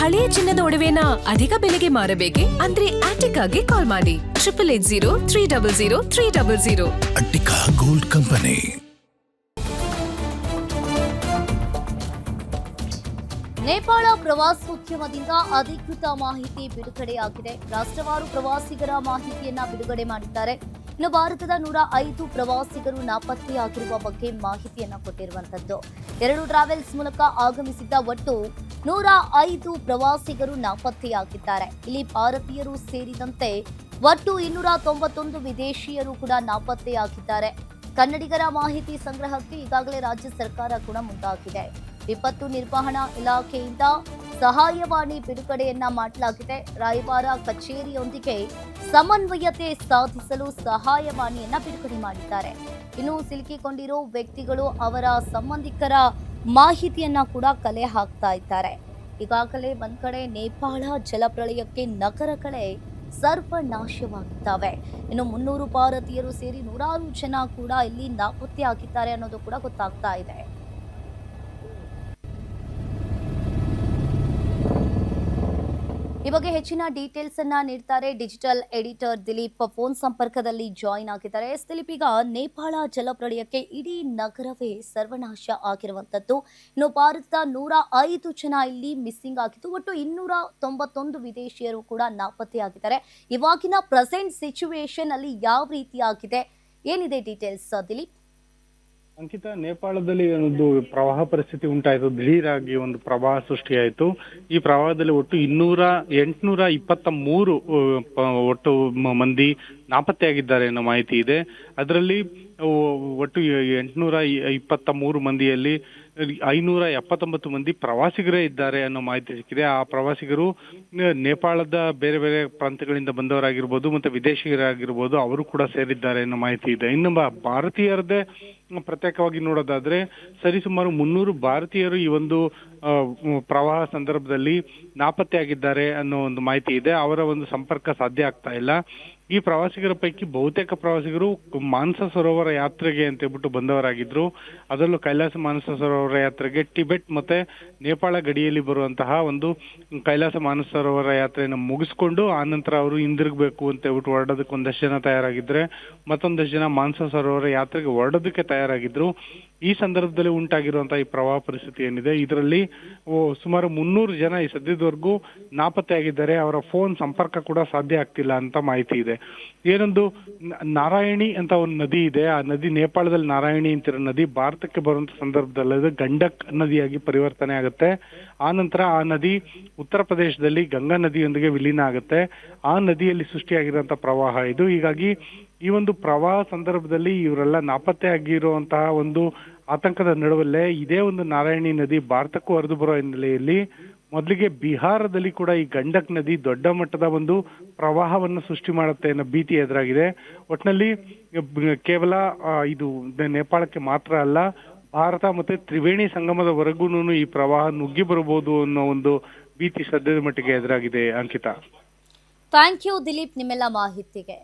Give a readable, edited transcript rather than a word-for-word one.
ಹಳೆಯ ಚಿನ್ನದ ಒಡವೆನ ಅಧಿಕ ಬೆಲೆಗೆ ಮಾರಬೇಕೆ? ಅಂದ್ರೆ ಆಟಿಕಾಗೆ ಕಾಲ್ ಮಾಡಿ 8880 ಅಟ್ಟಿಕಾ ಗೋಲ್ಡ್ ಕಂಪನಿ. ನೇಪಾಳ ಪ್ರವಾಸೋದ್ಯಮದಿಂದ ಅಧಿಕೃತ ಮಾಹಿತಿ ಬಿಡುಗಡೆಯಾಗಿದೆ. ರಾಷ್ಟ್ರವಾರು ಪ್ರವಾಸಿಗರ ಮಾಹಿತಿಯನ್ನ ಬಿಡುಗಡೆ ಮಾಡಿದ್ದಾರೆ. ಇನ್ನು ಭಾರತದ 105 ಪ್ರವಾಸಿಗರು ನಾಪತ್ತೆಯಾಗಿರುವ ಬಗ್ಗೆ ಮಾಹಿತಿಯನ್ನ ಕೊಟ್ಟಿರುವಂತದ್ದು. 2 ಟ್ರಾವೆಲ್ಸ್ ಮೂಲಕ ಆಗಮಿಸಿದ್ದ ಒಟ್ಟು 105 ಪ್ರವಾಸಿಗರು ನಾಪತ್ತೆಯಾಗಿದ್ದಾರೆ. ಇಲ್ಲಿ ಭಾರತೀಯರು ಸೇರಿದಂತೆ ಒಟ್ಟು 291 ವಿದೇಶಿಯರು ಕೂಡ ನಾಪತ್ತೆಯಾಗಿದ್ದಾರೆ. ಕನ್ನಡಿಗರ ಮಾಹಿತಿ ಸಂಗ್ರಹಕ್ಕೆ ಈಗಾಗಲೇ ರಾಜ್ಯ ಸರ್ಕಾರ ಕೂಡ ಮುಂದಾಗಿದೆ. ವಿಪತ್ತು ನಿರ್ವಹಣಾ ಇಲಾಖೆಯಿಂದ ಸಹಾಯವಾಣಿ ಬಿಡುಗಡೆಯನ್ನ ಮಾಡಲಾಗಿದೆ. ರಾಯಭಾರ ಕಚೇರಿಯೊಂದಿಗೆ ಸಮನ್ವಯತೆ ಸಾಧಿಸಲು ಸಹಾಯವಾಣಿಯನ್ನ ಬಿಡುಗಡೆ ಮಾಡಿದ್ದಾರೆ. ಇನ್ನು ಸಿಲುಕಿಕೊಂಡಿರೋ ವ್ಯಕ್ತಿಗಳು ಅವರ ಸಂಬಂಧಿಕರ ಮಾಹಿತಿಯನ್ನ ಕೂಡ ಕಲೆ ಹಾಕ್ತಾ ಇದ್ದಾರೆ. ಈಗಾಗಲೇ ಒಂದ್ ಕಡೆ ನೇಪಾಳ ಜಲಪ್ರಳಯಕ್ಕೆ ನಗರಗಳೇ ಸರ್ವನಾಶವಾಗಿದ್ದಾವೆ. ಇನ್ನು 300 ಭಾರತೀಯರು ಸೇರಿ 106 ಜನ ಕೂಡ ಇಲ್ಲಿ ನಾಪತ್ತೆಯಾಗಿದ್ದಾರೆ ಅನ್ನೋದು ಕೂಡ ಗೊತ್ತಾಗ್ತಾ ಇದೆ. ಈ ಬಗ್ಗೆ ಹೆಚ್ಚಿನ ಡೀಟೇಲ್ಸ್ ಅನ್ನ ನೀಡ್ತಾರೆ ಡಿಜಿಟಲ್ ಎಡಿಟರ್ ದಿಲೀಪ್. ಫೋನ್ ಸಂಪರ್ಕದಲ್ಲಿ ಜಾಯಿನ್ ಆಗಿದ್ದಾರೆ. ದಿಲೀಪ್, ಈಗ ನೇಪಾಳ ಜಲಪ್ರಳಯಕ್ಕೆ ಇಡೀ ನಗರವೇ ಸರ್ವನಾಶ ಆಗಿರುವಂತದ್ದು. ಇನ್ನು ಭಾರತದ 105 ಜನ ಇಲ್ಲಿ ಮಿಸ್ಸಿಂಗ್ ಆಗಿದ್ದು, ಒಟ್ಟು 291 ವಿದೇಶಿಯರು ಕೂಡ ನಾಪತ್ತೆಯಾಗಿದ್ದಾರೆ. ಇವಾಗಿನ ಪ್ರೆಸೆಂಟ್ ಸಿಚುವೇಶನ್ ಅಲ್ಲಿ ಯಾವ ರೀತಿಯಾಗಿದೆ, ಏನಿದೆ ಡೀಟೇಲ್ಸ್ ದಿಲೀಪ್? ಅಂಕಿತ, ನೇಪಾಳದಲ್ಲಿ ಒಂದು ಪ್ರವಾಹ ಪರಿಸ್ಥಿತಿ ಉಂಟಾಯಿತು. ದಿಢೀರಾಗಿ ಒಂದು ಪ್ರವಾಹ ಸೃಷ್ಟಿಯಾಯಿತು. ಈ ಪ್ರವಾಹದಲ್ಲಿ ಒಟ್ಟು 823 ಒಟ್ಟು ಮಂದಿ ನಾಪತ್ತೆಯಾಗಿದ್ದಾರೆ ಅನ್ನೋ ಮಾಹಿತಿ ಇದೆ. ಅದರಲ್ಲಿ ಒಟ್ಟು 823 ಮಂದಿಯಲ್ಲಿ 579 ಮಂದಿ ಪ್ರವಾಸಿಗರೇ ಇದ್ದಾರೆ ಅನ್ನೋ ಮಾಹಿತಿ ಸಿಕ್ಕಿದೆ. ಆ ಪ್ರವಾಸಿಗರು ನೇಪಾಳದ ಬೇರೆ ಬೇರೆ ಪ್ರಾಂತ್ಯಗಳಿಂದ ಬಂದವರಾಗಿರ್ಬೋದು, ಮತ್ತೆ ವಿದೇಶಿಗರಾಗಿರ್ಬೋದು, ಅವರು ಕೂಡ ಸೇರಿದ್ದಾರೆ ಅನ್ನೋ ಮಾಹಿತಿ ಇದೆ. ಇನ್ನು ಭಾರತೀಯರದೇ ಪ್ರತ್ಯೇಕವಾಗಿ ನೋಡೋದಾದ್ರೆ ಸರಿಸುಮಾರು 300 ಭಾರತೀಯರು ಈ ಒಂದು ಪ್ರವಾಹ ಸಂದರ್ಭದಲ್ಲಿ ನಾಪತ್ತೆಯಾಗಿದ್ದಾರೆ ಅನ್ನೋ ಒಂದು ಮಾಹಿತಿ ಇದೆ. ಅವರ ಒಂದು ಸಂಪರ್ಕ ಸಾಧ್ಯ ಆಗ್ತಾ ಇಲ್ಲ. ಈ ಪ್ರವಾಸಿಗರ ಪೈಕಿ ಬಹುತೇಕ ಪ್ರವಾಸಿಗರು ಮಾನಸ ಸರೋವರ ಯಾತ್ರೆಗೆ ಅಂತ ಹೇಳ್ಬಿಟ್ಟು ಬಂದವರಾಗಿದ್ರು. ಅದರಲ್ಲೂ ಕೈಲಾಸ ಮಾನಸ ಸರೋವರ ಯಾತ್ರೆಗೆ ಟಿಬೆಟ್ ಮತ್ತೆ ನೇಪಾಳ ಗಡಿಯಲ್ಲಿ ಬರುವಂತಹ ಒಂದು ಕೈಲಾಸ ಮಾನಸ ಸರೋವರ ಯಾತ್ರೆಯನ್ನು ಮುಗಿಸ್ಕೊಂಡು ಆನಂತರ ಅವರು ಹಿಂದಿರುಗಬೇಕು ಅಂತ ಹೇಳ್ಬಿಟ್ಟು ಹೊರಡೋದಕ್ಕೆ ಒಂದಷ್ಟು ಜನ ತಯಾರಾಗಿದ್ರೆ, ಮತ್ತೊಂದಷ್ಟು ಜನ ಮಾನಸ ಸರೋವರ ಯಾತ್ರೆಗೆ ಹೊರಡೋದಕ್ಕೆ ತಯಾರಾಗಿದ್ರು. ಈ ಸಂದರ್ಭದಲ್ಲಿ ಉಂಟಾಗಿರುವಂತಹ ಈ ಪ್ರವಾಹ ಪರಿಸ್ಥಿತಿ ಏನಿದೆ, ಇದರಲ್ಲಿ ಸುಮಾರು 300 ಜನ ಈ ಸದ್ಯದವರೆಗೂ ನಾಪತ್ತೆಯಾಗಿದ್ದಾರೆ. ಅವರ ಫೋನ್ ಸಂಪರ್ಕ ಕೂಡ ಸಾಧ್ಯ ಆಗ್ತಿಲ್ಲ ಅಂತ ಮಾಹಿತಿ ಇದೆ. ಏನೊಂದು ನಾರಾಯಣಿ ಅಂತ ಒಂದು ನದಿ ಇದೆ. ಆ ನದಿ ನೇಪಾಳದಲ್ಲಿ ನಾರಾಯಣಿ ಅಂತಿರೋ ನದಿ ಭಾರತಕ್ಕೆ ಬರುವಂತ ಸಂದರ್ಭದಲ್ಲಿ ಅದು ಗಂಡಕ್ ನದಿಯಾಗಿ ಪರಿವರ್ತನೆ ಆಗುತ್ತೆ. ಆ ನಂತರ ಆ ನದಿ ಉತ್ತರ ಪ್ರದೇಶದಲ್ಲಿ ಗಂಗಾ ನದಿಯೊಂದಿಗೆ ವಿಲೀನ ಆಗುತ್ತೆ. ಆ ನದಿಯಲ್ಲಿ ಸೃಷ್ಟಿಯಾಗಿರುವಂತಹ ಪ್ರವಾಹ ಇದು. ಹೀಗಾಗಿ ಈ ಒಂದು ಪ್ರವಾಹ ಸಂದರ್ಭದಲ್ಲಿ ಇವರೆಲ್ಲ ನಾಪತ್ತೆ ಆಗಿರುವಂತಹ ಒಂದು ಆತಂಕದ ನಡುವಲ್ಲೇ ಇದೇ ಒಂದು ನಾರಾಯಣಿ ನದಿ ಭಾರತಕ್ಕೂ ಹರಿದು ಬರೋ ಹಿನ್ನೆಲೆಯಲ್ಲಿ ಮೊದಲಿಗೆ ಬಿಹಾರದಲ್ಲಿ ಕೂಡ ಈ ಗಂಡಕ್ ನದಿ ದೊಡ್ಡ ಮಟ್ಟದ ಒಂದು ಪ್ರವಾಹವನ್ನು ಸೃಷ್ಟಿ ಮಾಡುತ್ತೆ ಅನ್ನೋ ಭೀತಿ ಎದುರಾಗಿದೆ. ಒಟ್ಟಿನಲ್ಲಿ ಕೇವಲ ಇದು ನೇಪಾಳಕ್ಕೆ ಮಾತ್ರ ಅಲ್ಲ, ಭಾರತ ಮತ್ತೆ ತ್ರಿವೇಣಿ ಸಂಗಮದವರೆಗೂ ಈ ಪ್ರವಾಹ ನುಗ್ಗಿ ಬರಬಹುದು ಅನ್ನೋ ಒಂದು ಭೀತಿ ಸದ್ಯದ ಮಟ್ಟಿಗೆ ಎದುರಾಗಿದೆ. ಅಂಕಿತಾ, ಥ್ಯಾಂಕ್ ಯು ದಿಲೀಪ್ ನಿಮ್ಮೆಲ್ಲ ಮಾಹಿತಿಗೆ.